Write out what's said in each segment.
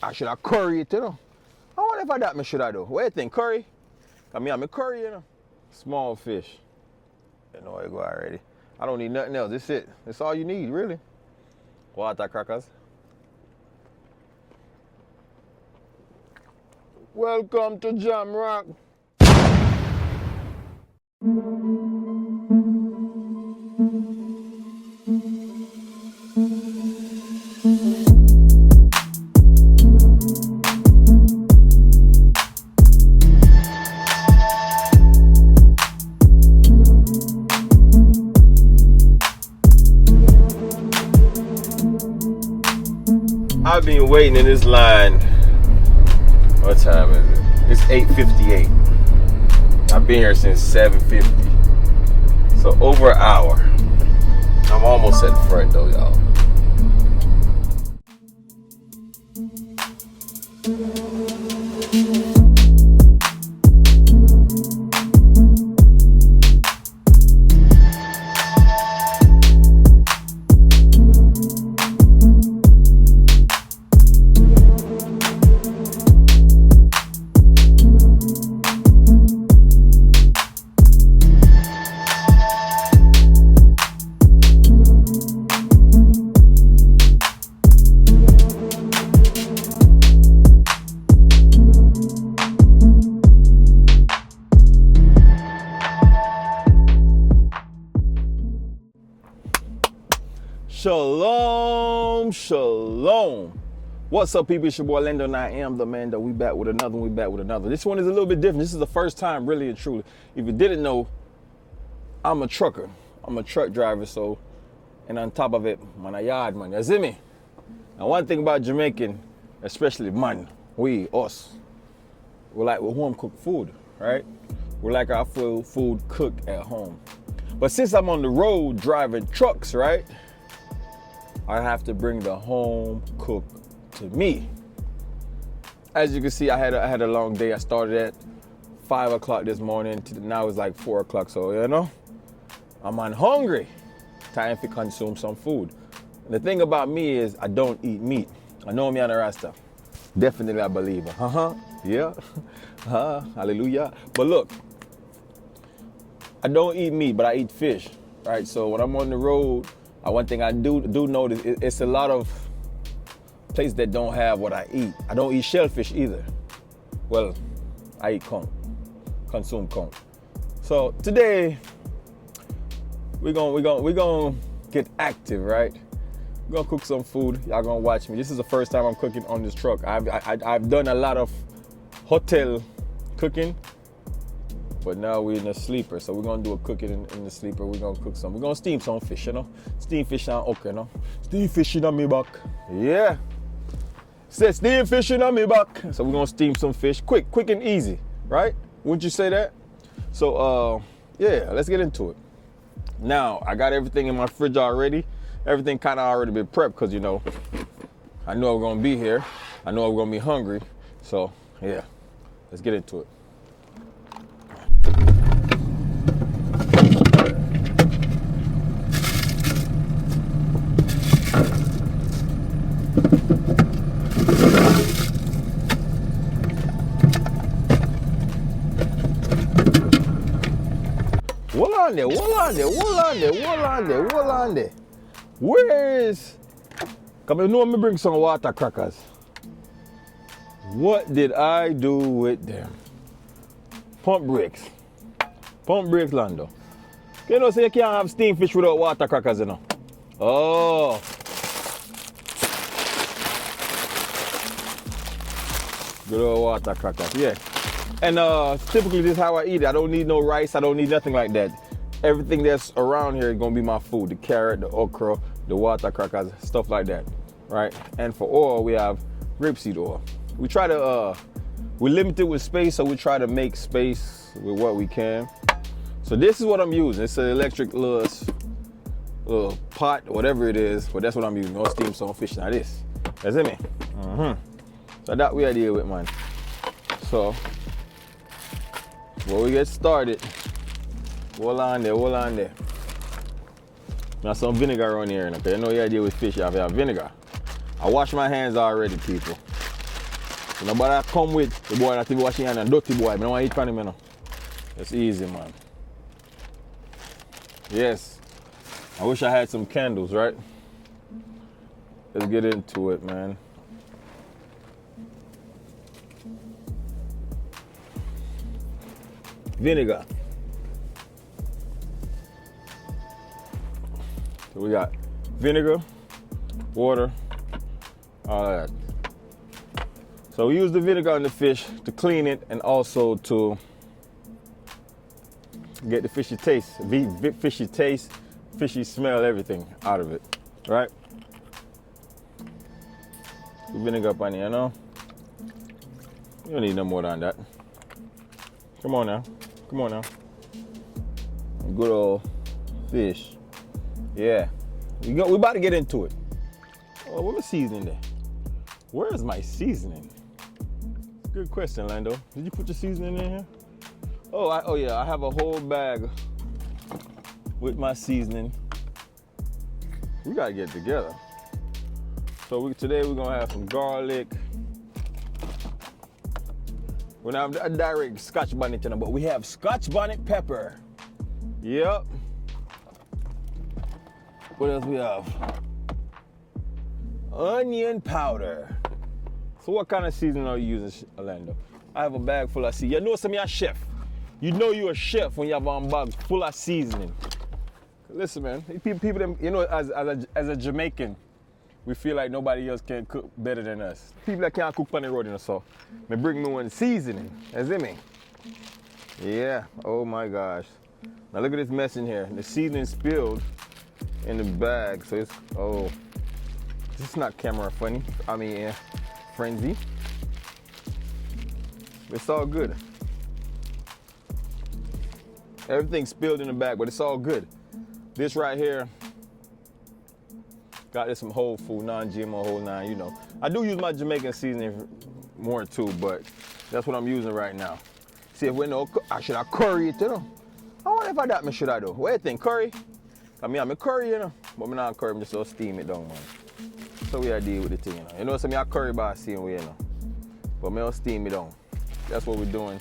I should have curry it, you know. I wonder if that I should have do. What do you think, curry? I mean, I'm a curry, you know. Small fish. You know it go already. I don't need nothing else. That's it. That's all you need, really. Water crackers. Welcome to Jam Rock. I've been waiting in this line. What time is it? It's 8:58. I've been here since 7:50. So over an hour. I'm almost at the front though, y'all. Shalom, shalom. What's up, people? It's your boy Lando, and I am the Mando. We back with another one. This one is a little bit different. This is the first time, really and truly. If you didn't know, I'm a trucker. I'm a truck driver, so, and on top of it, man, a Yardman. You see me? Now, one thing about Jamaican, especially man, us, we like home cooked food, right? We like our food cooked at home. But since I'm on the road driving trucks, right? I have to bring the home cook to me. As you can see, I had a long day. I started at 5 o'clock this morning. Now it's like 4 o'clock. So, you know, I'm hungry. Time to consume some food. And the thing about me is I don't eat meat. I know me on a Rasta. Definitely a believer. Yeah. Hallelujah. But look, I don't eat meat, but I eat fish. Right? So when I'm on the road, one thing I do notice, it's a lot of places that don't have what I eat. I don't eat shellfish either. Well, I eat consume conch. So today, we're gonna get active, right? We're gonna cook some food. Y'all gonna watch me. This is the first time I'm cooking on this truck. I've done a lot of hotel cooking, but now we're in a sleeper, so we're gonna do a cooking in the sleeper. We're gonna steam some fish, you know? Steam fish and okra, you know? Steam fish in me back. Yeah. Said steam fish in me back. So we're gonna steam some fish. Quick and easy, right? Wouldn't you say that? So, yeah, let's get into it. Now, I got everything in my fridge already. Everything kind of already been prepped, because, you know, I know we're gonna be here. I know we're gonna be hungry. So, yeah, let's get into it. Hold on there. Where is... Come you know me bring some water crackers. What did I do with them? Pump brakes, Lando. You know, so you can't have steamed fish without water crackers, you know. Oh. Good old water crackers, yeah. And typically this is how I eat it. I don't need no rice, I don't need nothing like that. Everything that's around here is gonna be my food. The carrot, the okra, the water crackers, stuff like that, right? And for oil, we have grapeseed oil. We try to, we're limited with space, so we try to make space with what we can. So this is what I'm using. It's an electric little pot, whatever it is, but that's what I'm using. No steam some fish. Now this, that's it, me. So that we idea with, man. So before we get started, hold on there. Now some vinegar on here, okay? You know the idea with fish, you have to have vinegar. I wash my hands already, people. So nobody come with the boy that be washing hand and dirty boy. I don't want to eat from him, you know. It's easy, man. Yes. I wish I had some candles, right? Let's get into it, man. Vinegar. So we got vinegar, water, all that. So we use the vinegar on the fish to clean it and also to get the fishy taste, fishy smell, everything out of it, right? The vinegar up on here, you know? You don't need no more than that. Come on now. Come on now. Good old fish. Yeah. We about to get into it. Oh, what's my seasoning there? Where is my seasoning? Good question, Lando. Did you put your seasoning in here? Oh yeah, I have a whole bag with my seasoning. We gotta get it together. So today we're gonna have some garlic. We don't have a direct scotch bonnet, but we have scotch bonnet pepper. Yep. What else we have? Onion powder. So what kind of seasoning are you using, Lando? I have a bag full of seasoning. You know, you're a chef. You know you're a chef when you have a bag full of seasoning. Listen, man, people, you know, as a Jamaican, we feel like nobody else can cook better than us. People that can't cook on the road, you know, so they bring me one seasoning. You see me? Yeah. Oh my gosh. Now look at this mess in here. The seasoning spilled in the bag, so it's this is not camera funny. I mean, frenzy. It's all good. Everything spilled in the bag, but it's all good. This right here. Got this from Whole Food, non-GMO, whole nine, you know. I do use my Jamaican seasoning more too, but that's what I'm using right now. See if we know, should I curry it, you know? I wonder if I that me should I do. What do you think, curry? I mean, I'm a curry, you know, but I'm not curry, I'm just so steam it down, man. So we are deal with the thing, you know. You know, so I curry by seeing we, you know. But me I'll steam it down. That's what we're doing.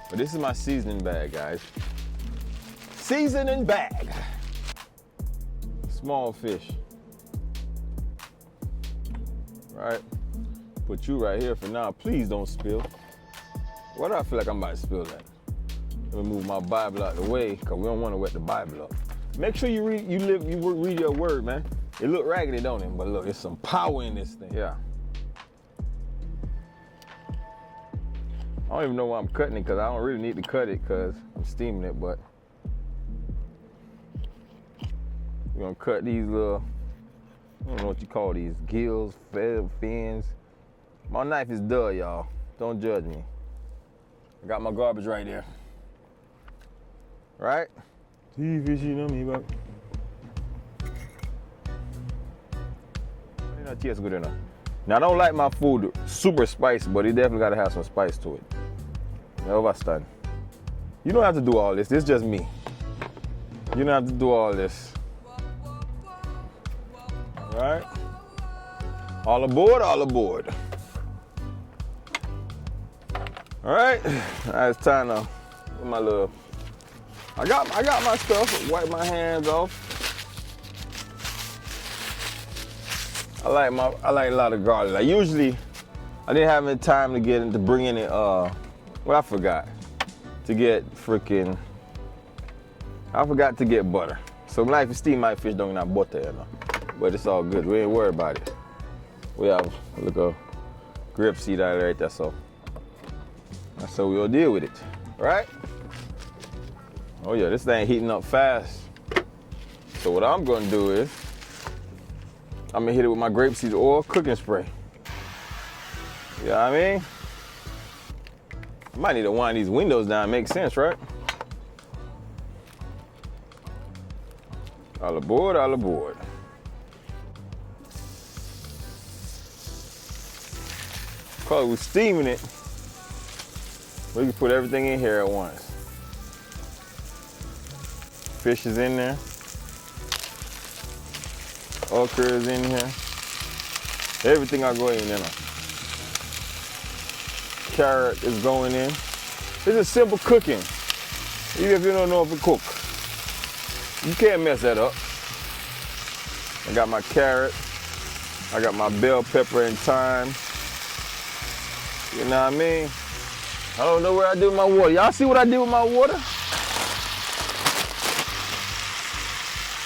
But this is my seasoning bag, guys. Seasoning bag. Small fish. Right? Put you right here for now. Please don't spill. Why do I feel like I'm about to spill that? Let me move my Bible out of the way because we don't want to wet the Bible up. Make sure you read your word, man. It look raggedy, don't it? But look, there's some power in this thing. Yeah. I don't even know why I'm cutting it because I don't really need to cut it because I'm steaming it, but we're gonna cut these little, I don't know what you call these, gills, fins. My knife is dull, y'all. Don't judge me. I got my garbage right there. Right? See, fishy, you know me, but it not taste good enough. Now, I don't like my food super spicy, but it definitely gotta have some spice to it. You understand? You don't have to do all this. This is just me. You don't have to do all this. All right? All aboard, all aboard. All right? Now it's time to get my little. I got my stuff. Wipe my hands off. I like a lot of garlic. Like usually, I didn't have any time to get into bring in it. I forgot to get I forgot to get butter. So when I steam my fish, don't have butter, you know. But it's all good. We ain't worried about it. We have a little grape seed out there, that's all. That's how we'll deal with it, right? Oh yeah, this thing heating up fast. So what I'm gonna do is, I'm gonna hit it with my grapeseed oil cooking spray. You know what I mean? I might need to wind these windows down, makes sense, right? All aboard, all aboard. Because we're steaming it, we can put everything in here at once. Fish is in there. Okra is in here. Everything I go in there. carrot is going in. This is simple cooking. Even if you don't know how to cook, you can't mess that up. I got my carrot. I got my bell pepper and thyme. You know what I mean? I don't know what I do with my water. Y'all see what I did with my water?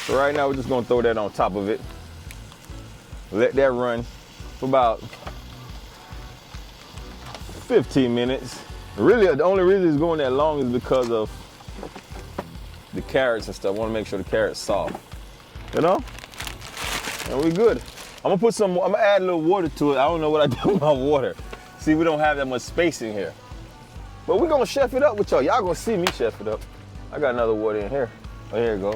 So right now we're just gonna throw that on top of it. Let that run for about 15 minutes. Really, the only reason it's going that long is because of the carrots and stuff. I wanna make sure the carrot's soft. You know? And we good. I'm gonna add a little water to it. I don't know what I do with my water. See, we don't have that much space in here. But we're gonna chef it up with y'all. Y'all gonna see me chef it up. I got another water in here. Oh, here you go.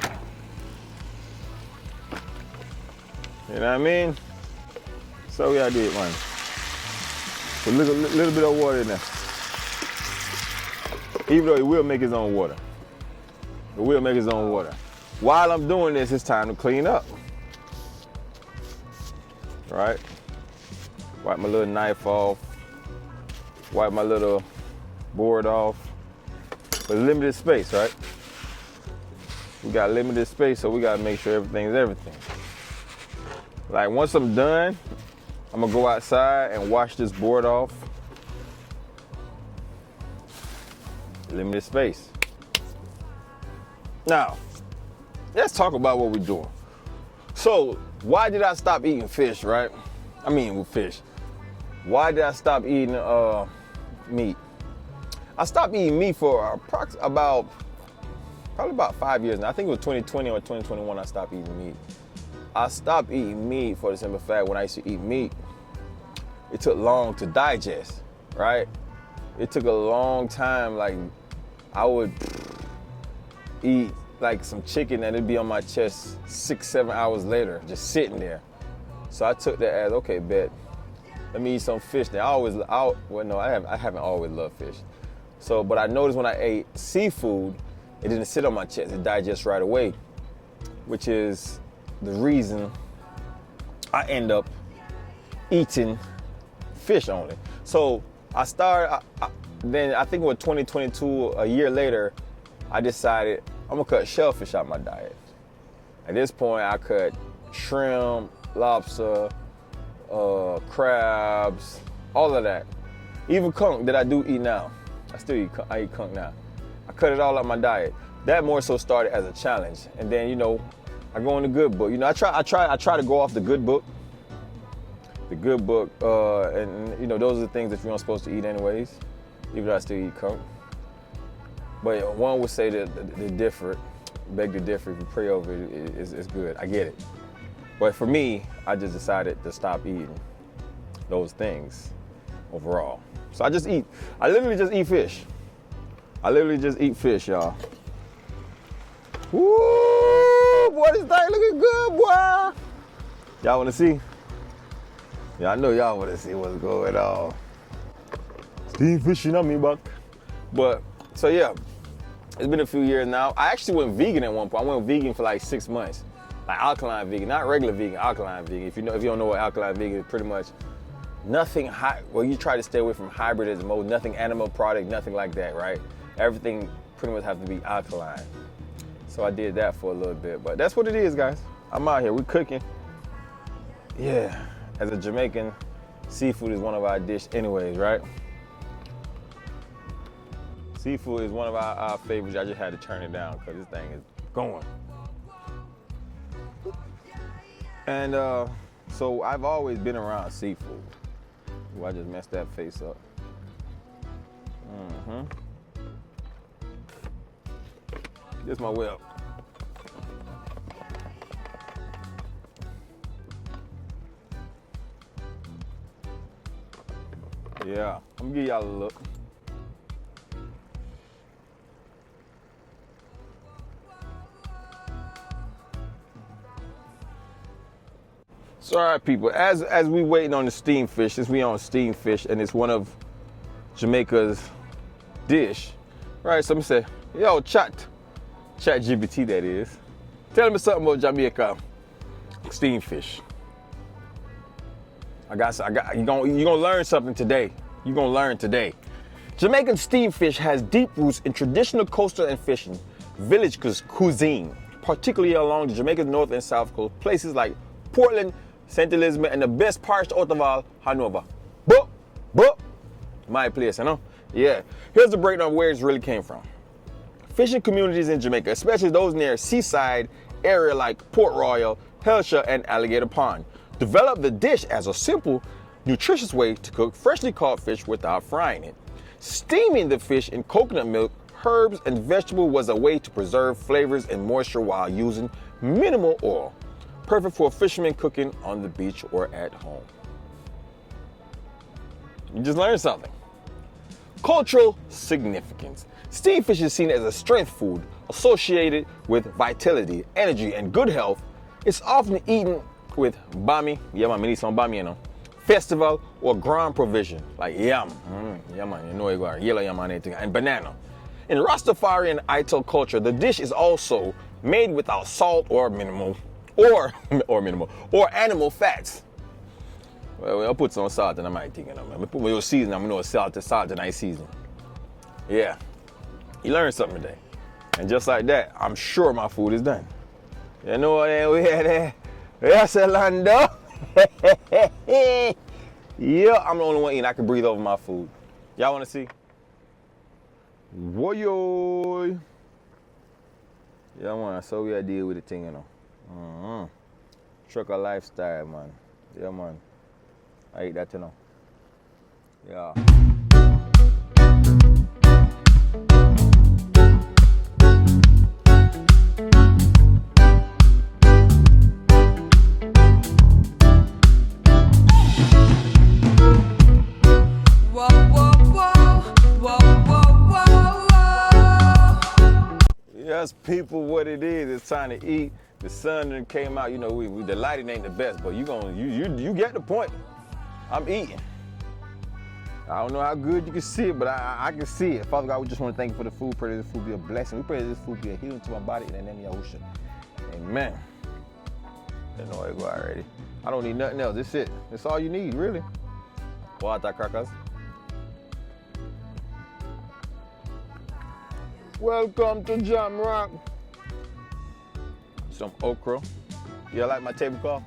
You know what I mean? So yeah, I did one. So a little bit of water in there. Even though it will make its own water. It will make its own water. While I'm doing this, it's time to clean up. Right? Wipe my little knife off. Wipe my little board off. But limited space, right? We got limited space, so we gotta make sure everything's everything. Like once I'm done, I'm gonna go outside and wash this board off. Limited space. Now, let's talk about what we're doing. So, why did I stop eating fish, right? I mean, with fish. Why did I stop eating meat? I stopped eating meat for probably about 5 years now. I think it was 2020 or 2021 I stopped eating meat. I stopped eating meat for the simple fact when I used to eat meat, it took long to digest, right? It took a long time. Like I would eat like some chicken and it'd be on my chest 6-7 hours later, just sitting there. So I took that as, okay, bet, let me eat some fish. Now I haven't always loved fish. So, but I noticed when I ate seafood, it didn't sit on my chest, it digests right away, which is the reason I end up eating fish only. So I started, then I think it was 2022, a year later, I decided I'm gonna cut shellfish out of my diet. At this point, I cut shrimp, lobster, crabs, all of that. Even conch that I do eat now. I eat conch now. I cut it all out of my diet. That more so started as a challenge. And then, you know, I go in the good book. You know, I try to go off the good book. The good book, and you know, those are the things that you're not supposed to eat anyways, even though I still eat conch. But one would say that the differ, beg to differ, if you pray over it, is good. I get it. But for me, I just decided to stop eating those things overall. So I literally just eat fish. I literally just eat fish, y'all. Woo, boy, this thing looking good, boy. Y'all wanna see? Yeah, I know y'all wanna see what's going on. Steam fishing on me, buck. But, so yeah, it's been a few years now. I actually went vegan at one point. I went vegan for like 6 months. Like alkaline vegan, not regular vegan, alkaline vegan. If you don't know what alkaline vegan is, pretty much nothing you try to stay away from hybrid mode, nothing animal product, nothing like that, right? Everything pretty much have to be alkaline. So I did that for a little bit, but that's what it is, guys. I'm out here, we cooking. Yeah, as a Jamaican, seafood is one of our dishes anyways, right? Seafood is one of our favorites. I just had to turn it down because this thing is going. And so I've always been around seafood. Ooh, I just messed that face up. This is my whip. Yeah, I'm gonna give y'all a look. So, all right, people, as we waiting on the steamed fish, since we on steamed fish and it's one of Jamaica's dish, right? So I'm gonna say, yo, chat GPT that is. Tell me something about Jamaica steamed fish. You gonna learn something today. You're gonna learn today. Jamaican steamed fish has deep roots in traditional coastal and fishing village cuisine, particularly along the Jamaican north and south coast, places like Portland, St. Elizabeth, and the best parts out of all, Hanover. But, my place, you know? Yeah. Here's a breakdown of where it really came from. Fishing communities in Jamaica, especially those near seaside area like Port Royal, Helsha, and Alligator Pond, developed the dish as a simple, nutritious way to cook freshly caught fish without frying it. Steaming the fish in coconut milk, herbs, and vegetable was a way to preserve flavors and moisture while using minimal oil. Perfect for fishermen cooking on the beach or at home. You just learned something. Cultural significance. Steamed fish is seen as a strength food associated with vitality, energy, and good health. It's often eaten with bami, yeah man, we need some bami, you know, festival or grand provision, like yam, yeah man, you know you got yellow yam and banana. In Rastafari and Ital culture, the dish is also made without salt or animal fats. Well, I'll put some salt in my thing, you know, man. I put my season, I'm gonna salt and I season. Yeah, you learned something today. And just like that, I'm sure my food is done. You know what we had there? Yes, Lando. Yeah, I'm the only one eating. I can breathe over my food. Y'all want to see? Woyoy. Yeah, man. So we gotta deal with the thing, you know. Trucker lifestyle, man. Yeah, man. I eat that, you know. Yeah. Yes, people, what it is, it's time to eat. The sun that came out, you know, the lighting ain't the best, but you get the point. I'm eating. I don't know how good you can see it, but I can see it. Father God, we just want to thank you for the food. Pray that this food be a blessing. We pray that this food be a healing to my body in the name of Yahushua. Amen. You know it go already. I don't need nothing else. That's it. That's all you need, really. Water crackers. Welcome to Jam Rock. Some okra. You like my tablecloth?